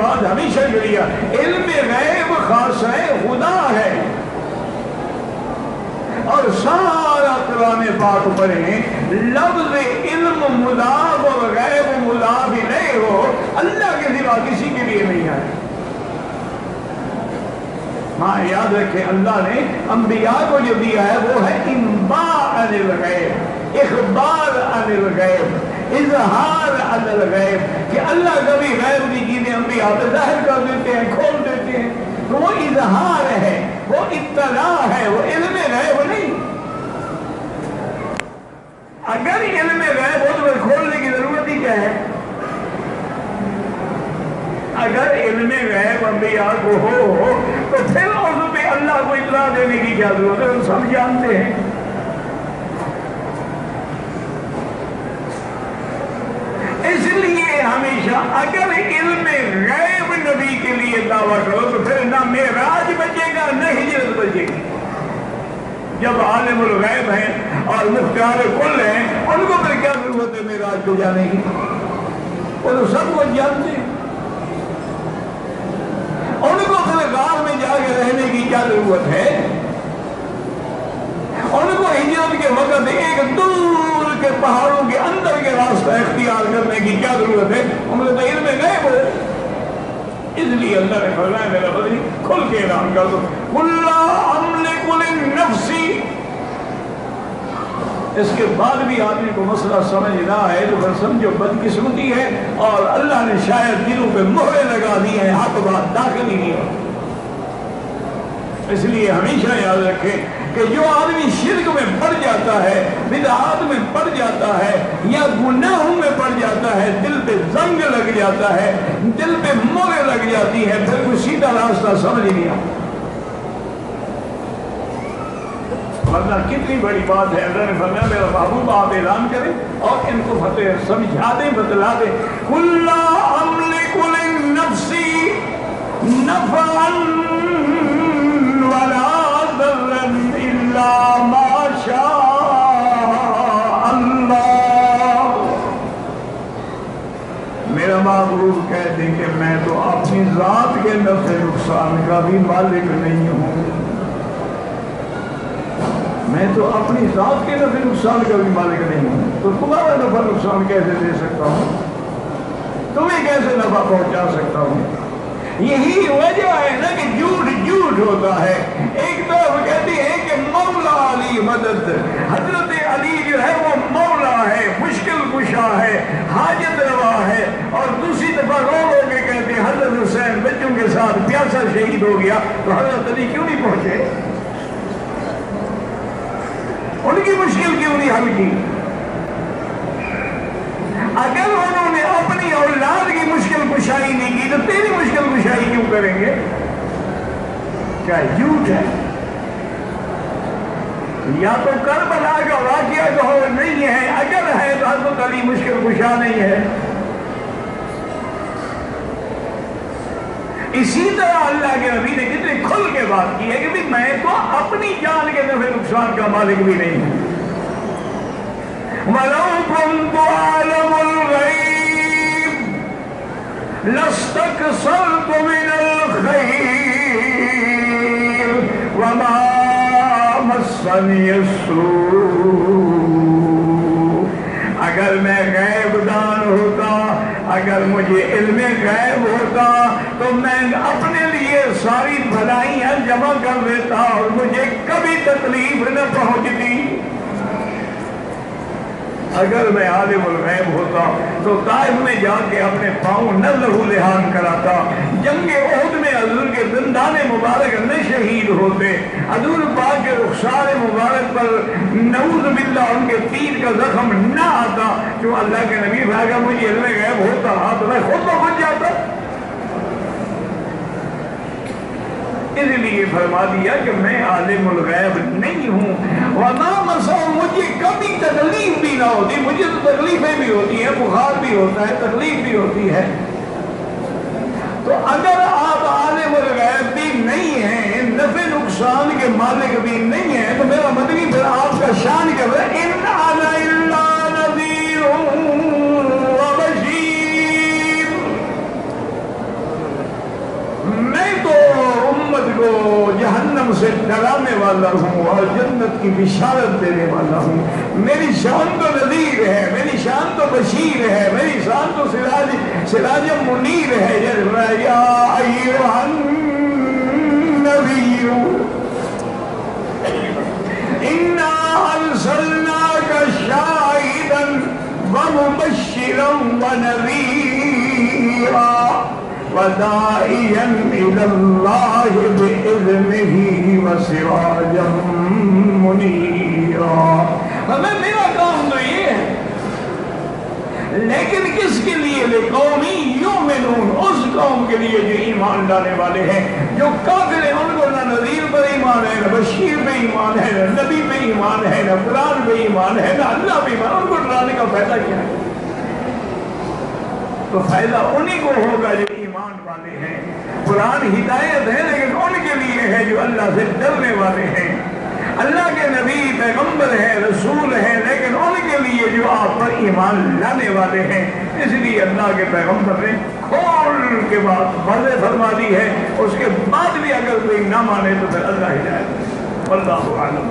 بعد ہمیشہ کے لیے علم غیب خاصہ خدا ہے. اور سارا قرآن پاک پڑھیں، لفظ علم مضاف اور غیب مضاف نہیں ہو، اللہ کے سوا کسی کے لیے نہیں ہے. ہاں یاد رکھیں، اللہ نے انبیاء کو جو دیا ہے وہ ہے انباء عن الغیب، اخبار عن الغیب، اظہار عن الغیب، کہ اللہ کبھی غیب کی چیزیں انبیاء پہ ظاہر کر دیتے ہیں، کھول دیتے ہیں، تو وہ اظہار ہے، وہ اطلاع ہے، وہ علم غیب نہیں. اگر علم غیب ہو تو پھر کھولنے کی ضرورت ہی کیا ہے؟ اگر علم غیب انبیاء کو ہو تو پھر اس پہ اللہ کو اطلاع دینے کی کیا ضرورت ہے؟ ہم سب جانتے ہیں. اس لیے ہمیشہ اگر علم غیب نبی کے لیے دعویٰ کرو تو پھر نہ معراج بچے گا نہ ہجرت بچے گی. جب عالم الغیب ہیں اور مختار کل ہیں، ان کو پھر کیا ضرورت ہے معراج کو جانے کی؟ وہ تو سب کو جانتے ہیں. ان کو پھر غار میں جا کے رہنے کی کیا ضرورت ہے؟ ان کو ہجرت کے وقت ایک دور کے پہاڑوں کے اندر کے راستہ اختیار کرنے کی کیا ضرورت ہے؟ ان کو تو علم غیب ہو. اس لیے اللہ نے فرمایا میرا بدری کھل کے اعلان کر دو، قُل لَا أَمْلِكُ لِلنَّفْسِ. اس کے بعد بھی آدمی کو مسئلہ سمجھ نہ آئے تو پھر سمجھو بدقسمتی ہے، اور اللہ نے شاید دلوں پہ مہرے لگا دی ہیں، حق بات داخل ہی نہیں ہو. اس لیے ہمیشہ یاد رکھیں کہ جو آدمی شرک میں پڑ جاتا ہے، بدعات میں پڑ جاتا ہے، یا گناہوں میں پڑ جاتا ہے، دل پہ زنگ لگ جاتا ہے، دل پہ مہرے لگ جاتی ہے، پھر کوئی سیدھا راستہ سمجھ نہیں آتا. ورنہ کتنی بڑی بات ہے. اللہ نے فرمایا میرا محبوب آپ اعلان کریں اور ان کو فتح سمجھا دیں، بتلا دیں. قُل لَا أَمْلِكُ لِلنَّفْسِ نَفْعًا وَلَا ضَرًّا إِلَّا مَا شَاءَ اللَّهُ. میرا محبوب کہتے ہیں کہ میں تو اپنی ذات کے نفع نقصان کا بھی مالک نہیں ہوں. میں تو اپنی ذات کے نفع نقصان کا بھی مالک نہیں ہوں، تو تمہارا نفع نقصان کیسے دے سکتا ہوں؟ تمہیں کیسے نفع پہنچا سکتا ہوں؟ یہی وجہ ہے نا کہ جھوٹ ہوتا ہے. ایک طرف کہتی ہے کہ مولا علی مدد، حضرت علی جو ہے وہ مولا ہے، مشکل کشا ہے، حاجت روا ہے، اور دوسری طرف رو کے کہتے ہیں حضرت حسین بچوں کے ساتھ پیاسا شہید ہو گیا، تو حضرت علی کیوں نہیں پہنچے؟ ان کی مشکل کیوں نہیں حل کی؟ اگر انہوں نے اپنی اولاد کی مشکل کشائی نہیں کی تو تیری مشکل کشائی کیوں کریں گے؟ کیا جھوٹ ہے؟ یا تو کربلا کا واقعہ جو نہیں ہے، اگر ہے تو حضرت علی مشکل کشا نہیں ہے. اسی طرح اللہ کے نبی نے کتنے کھل کے بات کی ہے کہ میں تو اپنی جان کے نفع نقصان کا مالک بھی نہیں ہوں. وَلَوْ كُنْتُ أَعْلَمُ الْغَيْبَ لَاسْتَكْثَرْتُ مِنَ الْخَيْرِ وَمَا مَسَّنِيَ السُّوءُ. اگر میں غیب دان ہوتا، اگر مجھے علم غیب ہوتا تو میں اپنے لیے ساری بھلائیاں جمع کر دیتا اور مجھے کبھی تکلیف نہ پہنچتی. اگر میں عالم الغیب ہوتا تو طائف میں جا کے اپنے پاؤں نہ لہو لہان کراتا. جنگ احد میں حضور کے دندان مبارک نہ شہید ہوتے، حضور پاک کے رخسار مبارک پر نعوذ باللہ ان کے تیر کا زخم نہ آتا. جو اللہ کے نبی بھاگا مجھے علم غیب ہوتا تو میں خود پہنچ جاتا. اس لیے فرما دیا کہ میں عالم الغیب نہیں ہوں. وَمَا مَسَّنِيَ، مجھے کبھی تکلیف بھی نہ ہوتی. مجھے تو تکلیفیں بھی ہوتی ہیں، بخار بھی ہوتا ہے، تکلیف بھی ہوتی ہے. تو اگر آپ عالم الغیب بھی نہیں ہیں، نفع نقصان کے مالک بھی نہیں ہیں، تو میرا مدنی پھر آپ کا شان کر رہا ہے اِنْ أَنَا إِلَّا نَذِيرٌ وَبَشِيرٌ. جہنم سے ڈرانے والا ہوں اور جنت کی بشارت دینے والا ہوں. میری شان تو نذیر ہے، میری شان تو بشیر ہے، میری شان تو سراج منیر ہے. یا ایھا النبی انا ارسلناک شاہدا ومبشرا ونذیرا وداعیا الی اللہ بإذنہ وسراجا منیرا. ہمیں میرا کام تو یہ ہے، لیکن کس کے لیے؟ لقومی یؤمنون، اس قوم کے لیے جو ایمان لانے والے ہیں. جو کافر ہیں ان کو نہ نذیر پر ایمان ہے، نہ بشیر پہ ایمان ہے، نہ نبی پہ ایمان ہے، نہ قرآن پہ ایمان ہے، نہ اللہ پہ ایمان. ان کو ڈرانے کا فائدہ کیا ہے؟ تو فائدہ انہی کو ہوگا جو ایمان والے ہیں. قرآن ہدایت ہے لیکن ان کے لیے ہے جو اللہ سے ڈرنے والے ہیں. اللہ کے نبی پیغمبر ہیں، رسول ہیں، لیکن ان کے لیے جو آپ پر ایمان لانے والے ہیں. اس لیے اللہ کے پیغمبر نے کھول کے بعد واضح فرما دی ہے. اس کے بعد بھی اگر کوئی نہ مانے تو پھر اللہ ہدایت. واللہ اعلم.